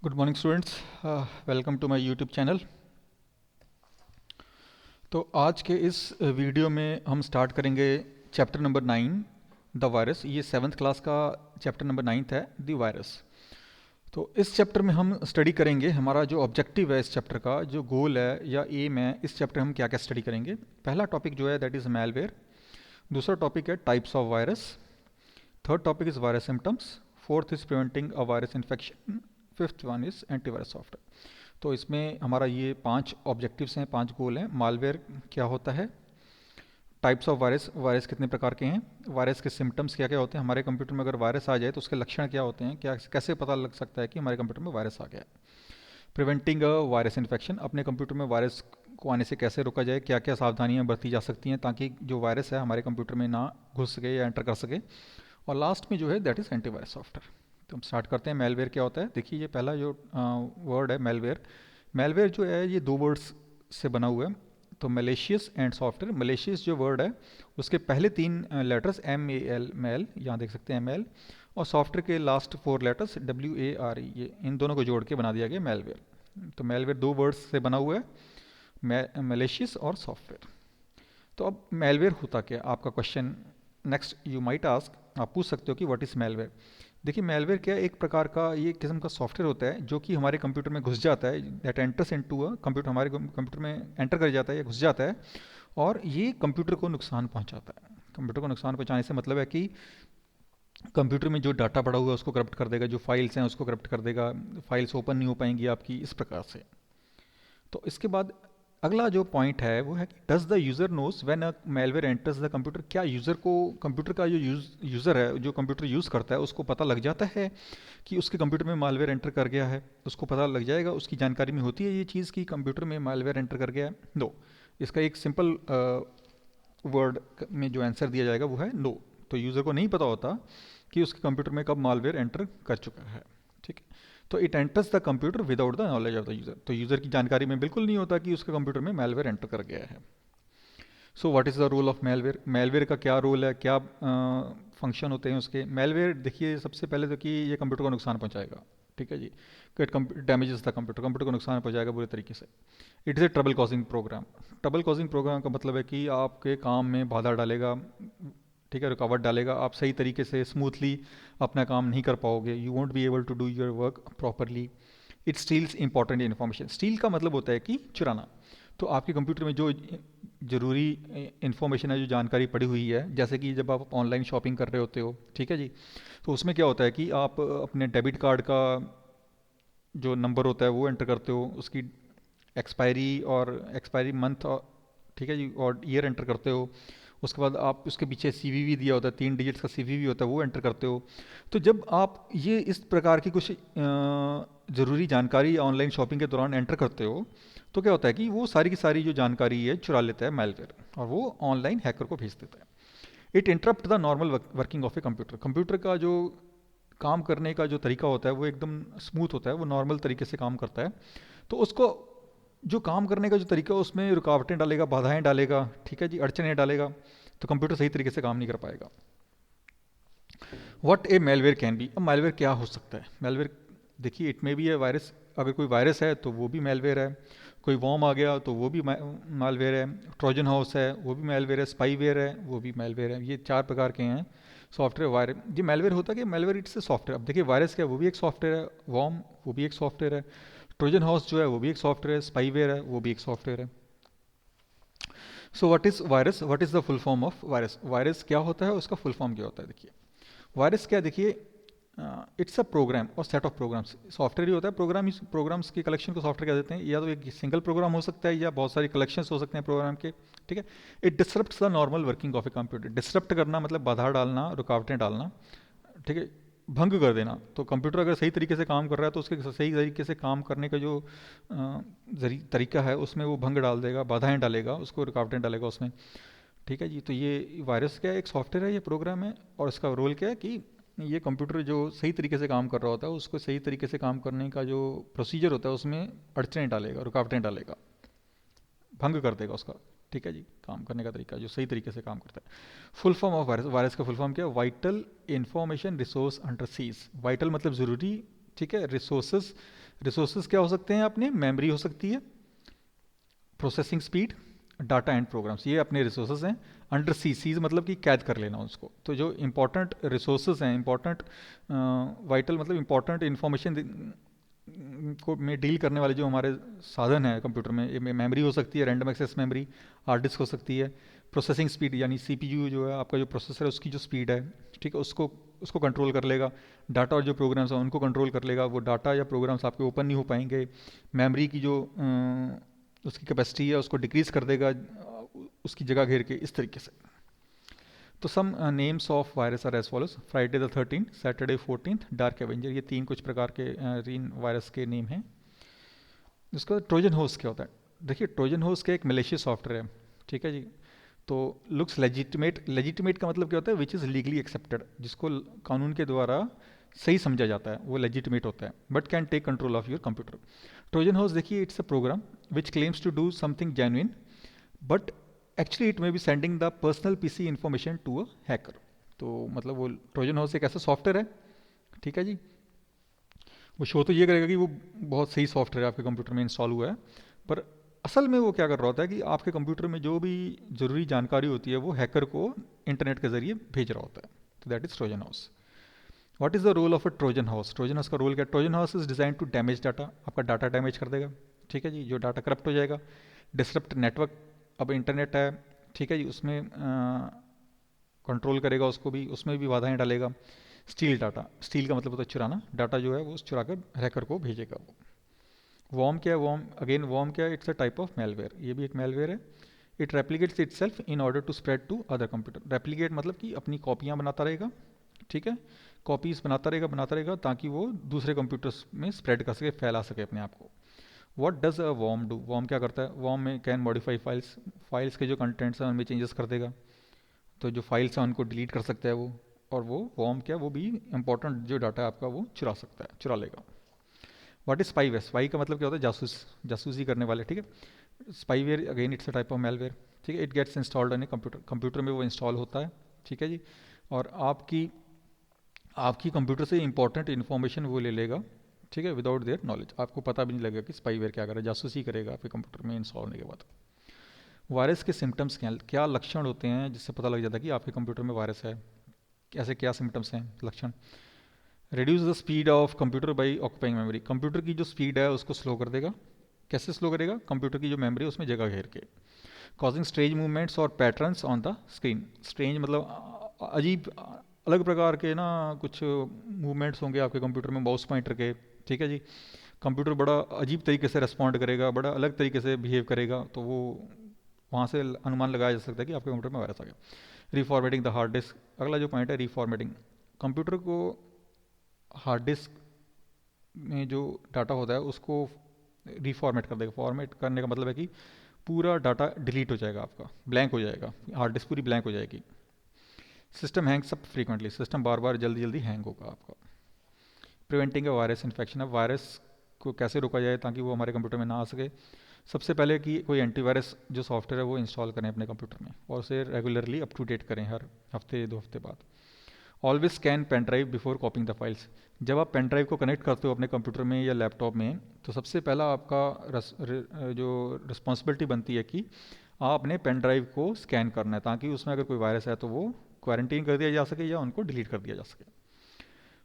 Good morning students, welcome to my YouTube channel. तो आज के इस वीडियो में हम स्टार्ट करेंगे चैप्टर नंबर 9 द वायरस। ये सेवन्थ क्लास का चैप्टर नंबर 9 है, द वायरस। तो इस चैप्टर में हम स्टडी करेंगे, हमारा जो ऑब्जेक्टिव है इस चैप्टर का, जो गोल है या एम है, इस चैप्टर हम क्या क्या स्टडी करेंगे। पहला टॉपिक जो है दैट इज़ मेलवेयर। दूसरा टॉपिक है types of virus. Third topic is virus symptoms. Fourth is preventing a virus infection. Fifth one is antivirus software. तो इसमें हमारा ये 5 ऑब्जेक्टिव्स हैं, 5 गोल हैं। मालवेयर क्या होता है, टाइप्स ऑफ वायरस, वायरस कितने प्रकार के हैं, वायरस के सिम्टम्स क्या क्या होते हैं, हमारे कंप्यूटर में अगर वायरस आ जाए तो उसके लक्षण क्या होते हैं, क्या कैसे पता लग सकता है कि हमारे कंप्यूटर में वायरस आ गया है। प्रिवेंटिंग अ वायरस इन्फेक्शन, अपने कंप्यूटर में वायरस को आने से कैसे रोका जाए, क्या क्या सावधानियां बरती जा सकती हैं ताकि जो वायरस है हमारे कंप्यूटर में ना घुस सके या एंटर कर सके। और लास्ट में जो है दैट इज़ एंटीवायरस सॉफ्टवेयर। तो हम स्टार्ट करते हैं। मेलवेयर क्या होता है, देखिए ये पहला जो वर्ड है मेलवेयर। मेलवेयर जो है ये 2 वर्ड्स से बना हुआ है। तो मलेशियस एंड सॉफ्टवेयर। मलेशियस जो वर्ड है उसके पहले 3 लेटर्स MAL, मेल, यहाँ देख सकते हैं ML, और सॉफ्टवेयर के लास्ट 4 लेटर्स WARE, ये इन दोनों को जोड़ के बना दिया गया मेलवेयर। तो मेलवेयर 2 वर्ड्स से बना हुआ है, मलेशियस और सॉफ्टवेयर। तो अब मेलवेयर होता क्या, आपका question next you might ask, आप पूछ सकते हो कि व्हाट इज़ मेलवेयर। देखिए मेलवेयर क्या है, एक प्रकार का ये किस्म का सॉफ्टवेयर होता है जो कि हमारे कंप्यूटर में घुस जाता है, that enters into a computer, हमारे कंप्यूटर में एंटर कर जाता है या घुस जाता है, और ये कंप्यूटर को नुकसान पहुंचाता है। कंप्यूटर को नुकसान पहुंचाने से मतलब है कि कंप्यूटर में जो डाटा पड़ा हुआ है उसको करप्ट कर देगा, जो फाइल्स हैं उसको करप्ट कर देगा, फाइल्स ओपन नहीं हो पाएंगी आपकी, इस प्रकार से। तो इसके बाद अगला जो पॉइंट है वो है कि does the user knows when a malware enters the computer, क्या यूज़र को, कंप्यूटर का जो यूज़र है जो कंप्यूटर यूज़ करता है उसको पता लग जाता है कि उसके कंप्यूटर में मालवेयर एंटर कर गया है, उसको पता लग जाएगा, उसकी जानकारी में होती है ये चीज़ कि कंप्यूटर में मालवेयर एंटर कर गया है। नो, इसका एक सिंपल वर्ड में जो आंसर दिया जाएगा वो है नो। तो यूज़र को नहीं पता होता कि उसके कंप्यूटर में कब मालवेयर एंटर कर चुका है। ठीक है, तो it enters the computer without the knowledge of the user. तो यूज़र की जानकारी में बिल्कुल नहीं होता कि उसके कंप्यूटर में मेलवेयर एंटर कर गया है। So what is the role of malware, malware का क्या रोल है, क्या फंक्शन होते हैं उसके। मेलवेयर देखिए सबसे पहले तो कि ये कंप्यूटर को नुकसान पहुंचाएगा, ठीक है जी, it damages the computer, computer को नुकसान पहुंचाएगा बुरे तरीके से। It is a trouble causing program. Trouble causing program का मतलब है कि आपके काम में बाधा डालेगा, ठीक है, रुकावट डालेगा, आप सही तरीके से स्मूथली अपना काम नहीं कर पाओगे, you won't be able to do your work properly. It steals important information. Steal का मतलब होता है कि चुराना। तो आपके कंप्यूटर में जो ज़रूरी इन्फॉर्मेशन है, जो जानकारी पड़ी हुई है, जैसे कि जब आप ऑनलाइन शॉपिंग कर रहे होते हो, ठीक है जी, तो उसमें क्या होता है कि आप अपने डेबिट कार्ड का जो नंबर होता है वो एंटर करते हो, उसकी एक्सपायरी और एक्सपायरी मंथ, ठीक है जी, और ईयर एंटर करते हो। उसके बाद आप उसके पीछे CVV दिया होता है, 3 डिजिट्स का CVV होता है, वो एंटर करते हो। तो जब आप ये इस प्रकार की कुछ ज़रूरी जानकारी ऑनलाइन शॉपिंग के दौरान एंटर करते हो तो क्या होता है कि वो सारी की सारी जो जानकारी है चुरा लेता है मेलवेयर, और वो ऑनलाइन हैकर को भेज देता है। It interrupt the normal working of a computer. Computer का जो काम करने का जो तरीका होता है वो एकदम स्मूथ होता है, वो नॉर्मल तरीके से काम करता है। तो उसको जो काम करने का जो तरीका है उसमें रुकावटें डालेगा, बाधाएं डालेगा, ठीक है जी, अड़चने डालेगा, तो कंप्यूटर सही तरीके से काम नहीं कर पाएगा। What A malware can be, अब मेलवेयर क्या हो सकता है। मेलवेयर देखिए इट में भी है वायरस, अगर कोई वायरस है तो वो भी मेलवेयर है, कोई वॉर्म आ गया तो वो भी मेलवेयर है, ट्रोजन हाउस है वो भी मेलवेयर है, स्पाईवेयर है वो भी मेलवेयर है। ये 4 प्रकार के हैं सॉफ्टवेयर वायर। ये मेलवेयर होता है कि मेलवेयर इट्स ए सॉफ्टवेयर। अब देखिए वायरस क्या है, वो भी एक सॉफ्टवेयर है, वॉर्म वो भी एक सॉफ्टवेयर है, ट्रोजन हाउस जो है वो भी एक सॉफ्टवेयर है, स्पाईवेयर है वो भी एक सॉफ्टवेयर है। So what is virus, what is the full form of virus, virus क्या होता है, उसका फुल फॉर्म क्या होता है। देखिए वायरस क्या, देखिए इट्स अ प्रोग्राम और सेट ऑफ प्रोग्राम्स। सॉफ्टवेयर ही होता है, प्रोग्राम्स की कलेक्शन को सॉफ्टवेयर कह देते हैं। या तो एक सिंगल प्रोग्राम हो सकता है या बहुत सारी कलेक्शंस हो सकते हैं प्रोग्राम के, ठीक है। It disrupts the normal working of a computer. Disrupt करना मतलब बाधा डालना, रुकावटें डालना, ठीक है, भंग कर देना। तो कंप्यूटर अगर सही तरीके से काम कर रहा है तो उसके सही तरीके से काम करने का जो तरीका है उसमें वो भंग डाल देगा, बाधाएं डालेगा, उसको रुकावटें डालेगा उसमें, ठीक है जी। तो ये वायरस क्या है, एक सॉफ्टवेयर है, ये प्रोग्राम है, और इसका रोल क्या है कि ये कंप्यूटर जो सही तरीके से काम कर रहा होता है उसको सही तरीके से काम करने का जो प्रोसीजर होता है उसमें अड़चने डालेगा, रुकावटें डालेगा, भंग कर देगा उसका, ठीक है जी, काम करने का तरीका जो सही तरीके से काम करता है। Full form of virus, virus का फुल फॉर्म क्या है, vital information resource under seize. Vital मतलब ज़रूरी, ठीक है, रिसोर्सेज रिसोर्सेज क्या हो सकते हैं अपने? मेमोरी हो सकती है, processing speed, data and programs, ये अपने रिसोर्सेज हैं। अंडर सीसीज मतलब कि कैद कर लेना उसको। तो जो इंपॉर्टेंट रिसोर्सेज हैं, इंपॉर्टेंट वाइटल मतलब इंपॉर्टेंट इन्फॉर्मेशन को में डील करने वाले जो हमारे साधन हैं कंप्यूटर में, ये मेमोरी हो सकती है, random access memory, hard disk हो सकती है, प्रोसेसिंग स्पीड यानी सीपीयू जो है आपका, जो प्रोसेसर है उसकी जो स्पीड है, ठीक है, उसको उसको कंट्रोल कर लेगा। डाटा और जो प्रोग्राम्स हैं उनको कंट्रोल कर लेगा, वो डाटा या प्रोग्राम्स आपके ओपन नहीं हो पाएंगे। मेमोरी की जो उसकी कैपेसिटी है उसको डिक्रीज कर देगा उसकी जगह घेर के, इस तरीके से। तो some names of virus are as follows: Friday the 13th, Saturday 14th, dark avenger. ये तीन कुछ प्रकार के रीन वायरस के नेम हैं। उसके बाद ट्रोजन होस्ट क्या होता है? देखिए, ट्रोजन होस्ट का एक मलेशियस सॉफ्टवेयर है, ठीक है जी। तो लुक्स लेजिटिमेट, लेजिटिमेट का मतलब क्या होता है? विच इज़ लीगली एक्सेप्टेड, जिसको कानून के द्वारा सही समझा जाता है, वो लेजिटिमेट होता है, but can take control of your computer. Trojan होस्ट देखिए, it's a program which claims to do something genuine, but actually it may be sending the personal PC information to a hacker. तो मतलब वो Trojan horse एक ऐसा software है, ठीक है जी, वो शो तो ये करेगा कि वो बहुत सही सॉफ्टवेयर है आपके कंप्यूटर में इंस्टॉल हुआ है, पर असल में वो क्या कर रहा होता है कि आपके कंप्यूटर में जो भी ज़रूरी जानकारी होती है वो हैकर को इंटरनेट के ज़रिए भेज रहा होता है। तो that is Trojan house. What is the role of a Trojan house? Trojan house का रोल क्या? Trojan house is design to damage data, आपका डाटा डैमेज कर देगा, ठीक है जी, जो डाटा करप्ट हो जाएगा। डिसरप्ट नेटवर्क, अब इंटरनेट है, ठीक है जी, उसमें कंट्रोल करेगा उसको भी, उसमें भी बाधाएं डालेगा। स्टील डाटा, स्टील का मतलब होता है चुराना, डाटा जो है वो चुरा कर हैकर को भेजेगा वो। वॉर्म क्या है? वॉर्म अगेन, वॉर्म क्या है? It's a type of malware, ये भी एक मेलवेयर है। It replicates itself in order to spread to other computer. Replicate मतलब कि अपनी कॉपियाँ बनाता रहेगा, ठीक है, कॉपीज बनाता रहेगा ताकि वो दूसरे कंप्यूटर्स में स्प्रेड कर सके, फैला सके अपने आप को। What does a worm do? Worm क्या करता है? वॉर्म में कैन मॉडिफाई फाइल्स, फाइल्स के जो कंटेंट्स हैं उनमें चेंजेस कर देगा, तो जो फाइल्स हैं उनको डिलीट कर सकता है वो। और वो वॉर्म क्या, वो भी इंपॉर्टेंट जो डाटा है आपका वो चुरा सकता है, चुरा लेगा। What is spyware? स्पाई का मतलब क्या होता है? जासूस, जासूसी करने वाले, ठीक है। Spyware again it's a type of malware, ठीक है। It gets installed in computer, computer में वो इंस्टॉल होता है, ठीक है जी। और आपकी आपकी कंप्यूटर से इंपॉर्टेंट इन्फॉर्मेशन वो ले लेगा, ठीक है, विदाउट देयर नॉलेज। आपको पता भी नहीं लगेगा कि स्पाईवेयर क्या कर रहा है, जासूसी करेगा आपके कंप्यूटर में इंस्टॉल होने के बाद। वायरस के सिम्टम्स क्या क्या लक्षण होते हैं जिससे पता लग जाता है कि आपके कंप्यूटर में वायरस है? ऐसे क्या सिम्टम्स हैं, लक्षण? Reduce the speed of computer by occupying memory, computer की जो स्पीड है उसको स्लो कर देगा। कैसे स्लो करेगा? कंप्यूटर की जो मेमोरी है उसमें जगह घेर के। कॉजिंग स्ट्रेंज मूवमेंट्स और patterns on the screen. Strange मतलब अजीब, अलग प्रकार के ना कुछ मूवमेंट्स होंगे आपके कंप्यूटर में माउस पॉइंटर के, ठीक है जी। कंप्यूटर बड़ा अजीब तरीके से रिस्पॉन्ड करेगा, बड़ा अलग तरीके से बिहेव करेगा, तो वो वहाँ से अनुमान लगाया जा सकता है कि आपके कंप्यूटर में वायरस आ गया। रिफॉर्मेटिंग द हार्ड डिस्क, अगला जो पॉइंट है रिफॉर्मेटिंग। कंप्यूटर को हार्ड डिस्क में जो डाटा होता है उसको रिफॉर्मेट कर देगा। फॉर्मेट करने का मतलब है कि पूरा डाटा डिलीट हो जाएगा आपका, ब्लैंक हो जाएगा, हार्ड डिस्क पूरी ब्लैंक हो जाएगी। System hangs up frequently, system बार बार जल्दी जल्दी हैंग होगा आपका। प्रिवेंटिंग अ वायरस इन्फेक्शन, अब वायरस को कैसे रोका जाए ताकि वो हमारे कंप्यूटर में ना आ सके? सबसे पहले कि कोई एंटीवायरस जो सॉफ्टवेयर है वो इंस्टॉल करें अपने कंप्यूटर में, और उसे रेगुलरली अप टू डेट करें हर हफ्ते 2 हफ्ते बाद। Always scan pen drive before copying the files, जब आप पेन ड्राइव को कनेक्ट करते हो अपने कंप्यूटर में या लैपटॉप में, तो सबसे पहला आपका जो रिस्पॉन्सिबिलिटी बनती है कि आपने पेन ड्राइव को स्कैन करना है, ताकि उसमें अगर कोई वायरस है तो वो क्वारंटीन कर दिया जा सके या उनको डिलीट कर दिया जा सके।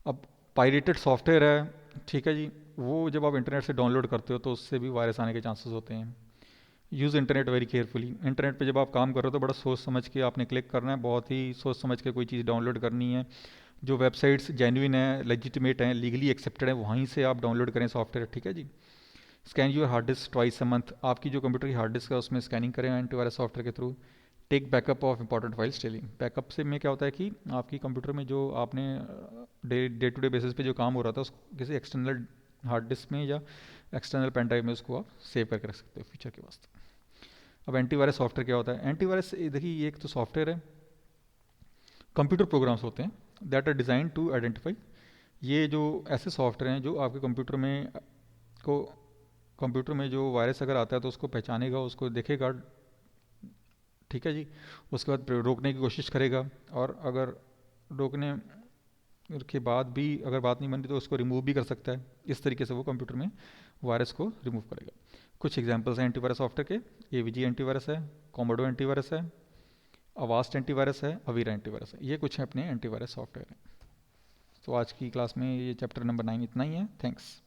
अब पायरेटेड सॉफ्टवेयर है, ठीक है जी, वो जब आप इंटरनेट से डाउनलोड करते हो तो उससे भी वायरस आने के चांसेस होते हैं। Use internet very carefully, internet पे जब आप काम कर रहे हो तो बड़ा सोच समझ के आपने क्लिक करना है, बहुत ही सोच समझ के कोई चीज़ डाउनलोड करनी है। जो वेबसाइट्स जेन्युइन है, लेजिटिमेट हैं, लीगली एक्सेप्टेड है, वहीं से आप डाउनलोड करें सॉफ्टवेयर, ठीक है जी। Scan your hard disk twice a month, आपकी जो कंप्यूटर की हार्ड डिस्क है उसमें स्कैनिंग करें एंटीवायरस सॉफ्टवेयर के थ्रू। Take backup of important files daily, backup से में क्या होता है कि आपकी कंप्यूटर में जो आपने डे टू डे बेसिस पे जो काम हो रहा था उसको किसी एक्सटर्नल हार्ड डिस्क में या एक्सटर्नल पेन ड्राइव में उसको आप सेव करके रख सकते हो फ्यूचर के वास्ते। अब एंटीवायरस सॉफ्टवेयर क्या होता है? एंटीवायरस देखिए, ये एक तो सॉफ्टवेयर है, कंप्यूटर प्रोग्राम्स होते हैं that are designed to identify, ये जो ऐसे सॉफ्टवेयर हैं जो आपके कंप्यूटर में को कंप्यूटर में जो वायरस अगर आता है तो उसको पहचानेगा, उसको देखेगा, ठीक है जी, उसके बाद रोकने की कोशिश करेगा, और अगर रोकने के बाद भी अगर बात नहीं बन रही तो उसको रिमूव भी कर सकता है। इस तरीके से वो कंप्यूटर में वायरस को रिमूव करेगा। कुछ एग्जांपल्स हैं एंटीवायरस सॉफ्टवेयर के, एवीजी एंटीवायरस है, कॉमोडो एंटीवायरस है, अवास्ट एंटीवायरस है, अवीरा एंटीवायरस है। ये कुछ हैं अपने एंटीवायरस सॉफ्टवेयर हैं। तो आज की क्लास में ये चैप्टर नंबर 9 इतना ही है। थैंक्स।